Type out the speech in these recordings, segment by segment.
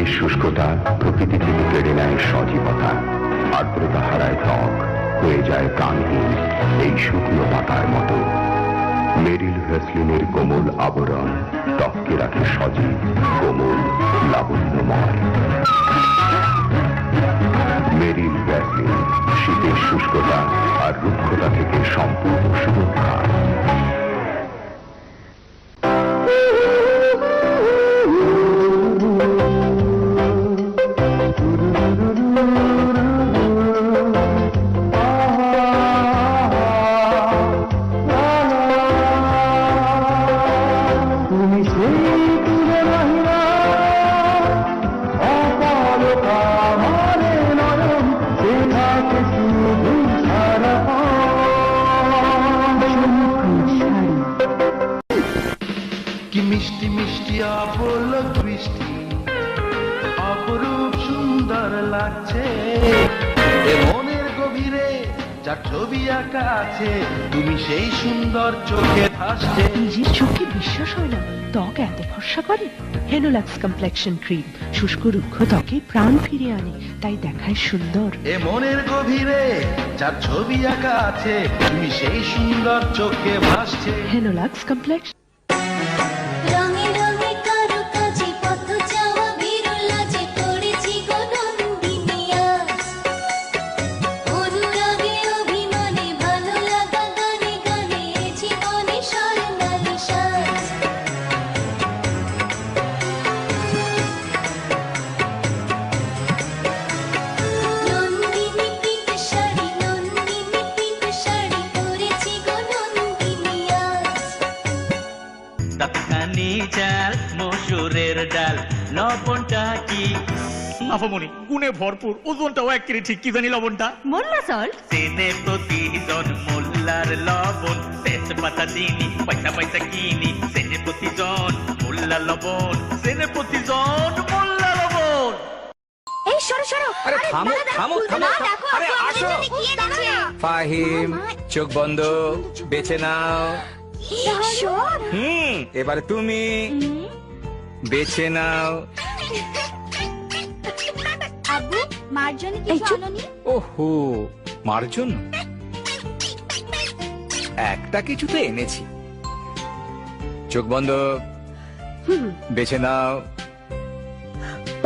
শীতের শুষ্কতা প্রকৃতি থেকে কেড়ে নেয় সজীবতা, আর্দ্রতা হারায় ত্বক, হয়ে যায় প্রাণহীন এই শুকনো পাতার মতো। মেরিল ভ্যাসলিনের কোমল আবরণ ত্বককে রাখে সজীব, কোমল, লাবণ্যময়। মেরিল ভ্যাসলিন, শীতের শুষ্কতা আর রুক্ষতা থেকে সম্পূর্ণ সুরক্ষা। মিষ্টি মিষ্টি অপলক বৃষ্টি, অপরূপ সুন্দর লাগছে মনের গভীরে যার ছবি আঁকা আছে, তুমি সেই সুন্দর চোখে ভাসছে। নিজের চোখে বিশ্বাস হয় না, ত্বক এত ফর্সা করে। হেনোলাক্স কমপ্লেকশন ক্রিম শুষ্ক রুক্ষ ত্বকে প্রাণ ফিরে আনে, তাই দেখায় সুন্দর। এ মনের গভীরে যার ছবি আঁকা আছে, তুমি সেই সুন্দর চোখে ভাসছে। হেনোলাক্স কমপ্লেক্স। চাল মসুরের ডাল লবণটা কি আফামনি গুণে ভরপুর, ওজনটাও এক কেজি ঠিক। কি জানি লবণটা? মোল্লা সল্ট। চেনে প্রতিজন মোল্লার লবণ, তেজপাতা চিনি পয়সা পয়সা কিনি। চেনে প্রতিজন মোল্লা লবণ, চেনে প্রতিজন মোল্লা লবণ। এই সরো সরো, আরে থামো থামো থামো, আরে আসো। ফাহিম, চোখ বন্ধ, বেছে নাও। এবারে তুমি বেছে নাও। আব্বু, মার জন্য কিছু আনোনি? ওহো, মার জন্য একটা কিছু তো এনেছি। চোখ বন্ধ, বেছে নাও।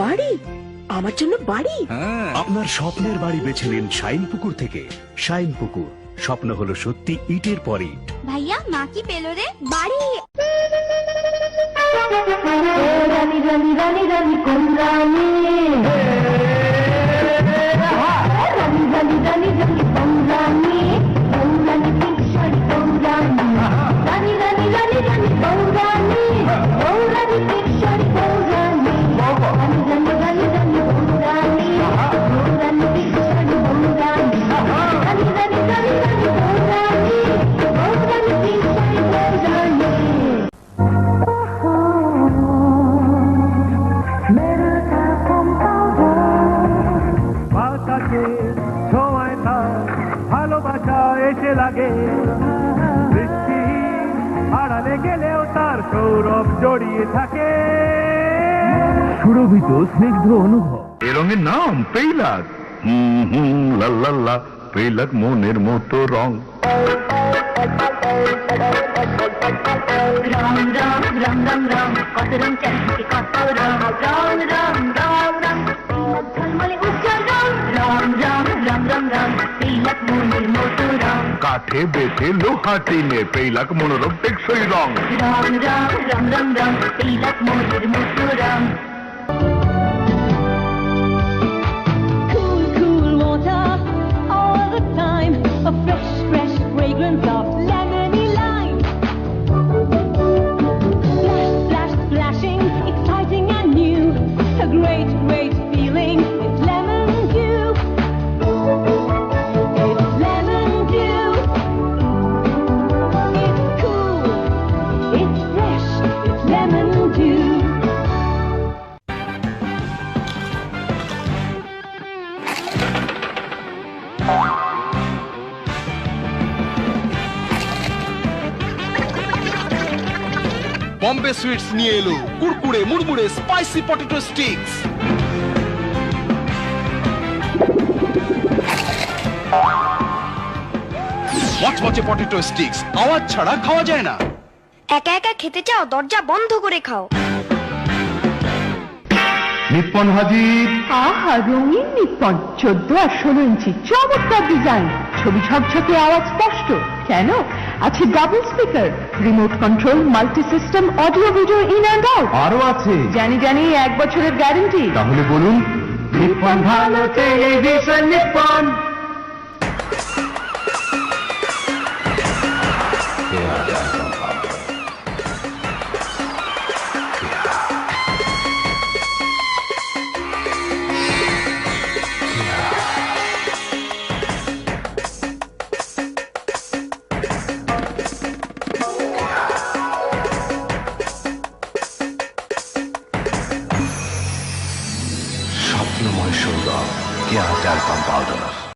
বাড়ি? আমার জন্য বাড়ি? হ্যাঁ, আপনার স্বপ্নের বাড়ি বেছে নিন শাইন পুকুর থেকে। শাইন পুকুর, স্বপ্ন হলো সত্যি ইটের পর ইট। ভাইয়া, মা কি পেলো রে? বাড়ি। রানী রানী রানী রানী কোন রানী, রানী রানী রানী রানী কোন রানী, কোন রানী পিঙ্ক শাড়ি কোন রানী, রানী রানী রানী রানী কোন রানী, কোন রানী পিঙ্ক শাড়ি কোন রানী, রানী রানী রানী রানী কোন রানী, কোন রানী পিঙ্ক শাড়ি কোন রানী, রানী রানী রানী রানী কোন রানী, কোন রানী পিঙ্ক শাড়ি কোন রানী। ছোঁয়ায় তার ভালোবাসা এসে লাগে, বৃষ্টি আড়ালে গেলেও তার সৌরভ জড়িয়ে থাকে। সুরভিত স্নিগ্ধ অনুভব। এ রঙের নাম পেইলাক। লাল্লাল্লা, পেইলাক মনের মতো রং। রাম রাম রাম রাম রাম, কত রং চারিদিকে কত রং, রাম রাম রাম রাম, ঝলমলে উজ্জ্বল রং, রাম রাম রাম রাম রাম, পেইলাক মনের মতো রং। কাঠে বেঁধে লোহা টিনে পেইলাক মনোরম টেকসই রং। রাম রাম রাম রাম রাম, পেইলাক মনের মতো রং। Cool, cool water all the time, a fresh, fresh fragrance of lemony lime. Splash, splash, splashing, exciting and new, a great, great feeling. It's lemon dew. It's lemon dew. It's cool, it's fresh, it's lemon dew. Bombay sweets নিয়ে এলো কুড়কুড়ে মুড়মুড়ে spicy potato sticks. মচমচে potato sticks আওয়াজ ছাড়া খাওয়া যায় না। একা একা খেতে চাও, দরজা বন্ধ করে খাও। নিপ্পন হাজির। আহা, রঙিন নিপ্পন 14 আর 16 ইঞ্চি, চমৎকার ডিজাইন, ছবি ঝকঝকে, আওয়াজ স্পষ্ট। কেন? আছে double speaker, remote control, multi system, audio video in and out. আরো আছে? জানি 1 বছরের গ্যারান্টি। তাহলে বলুন, নিপ্পন ভালো টেলিভিশন নিপ্পন। স্বপ্নময় সৌরভ, কেয়া ডালপাম পাউডার।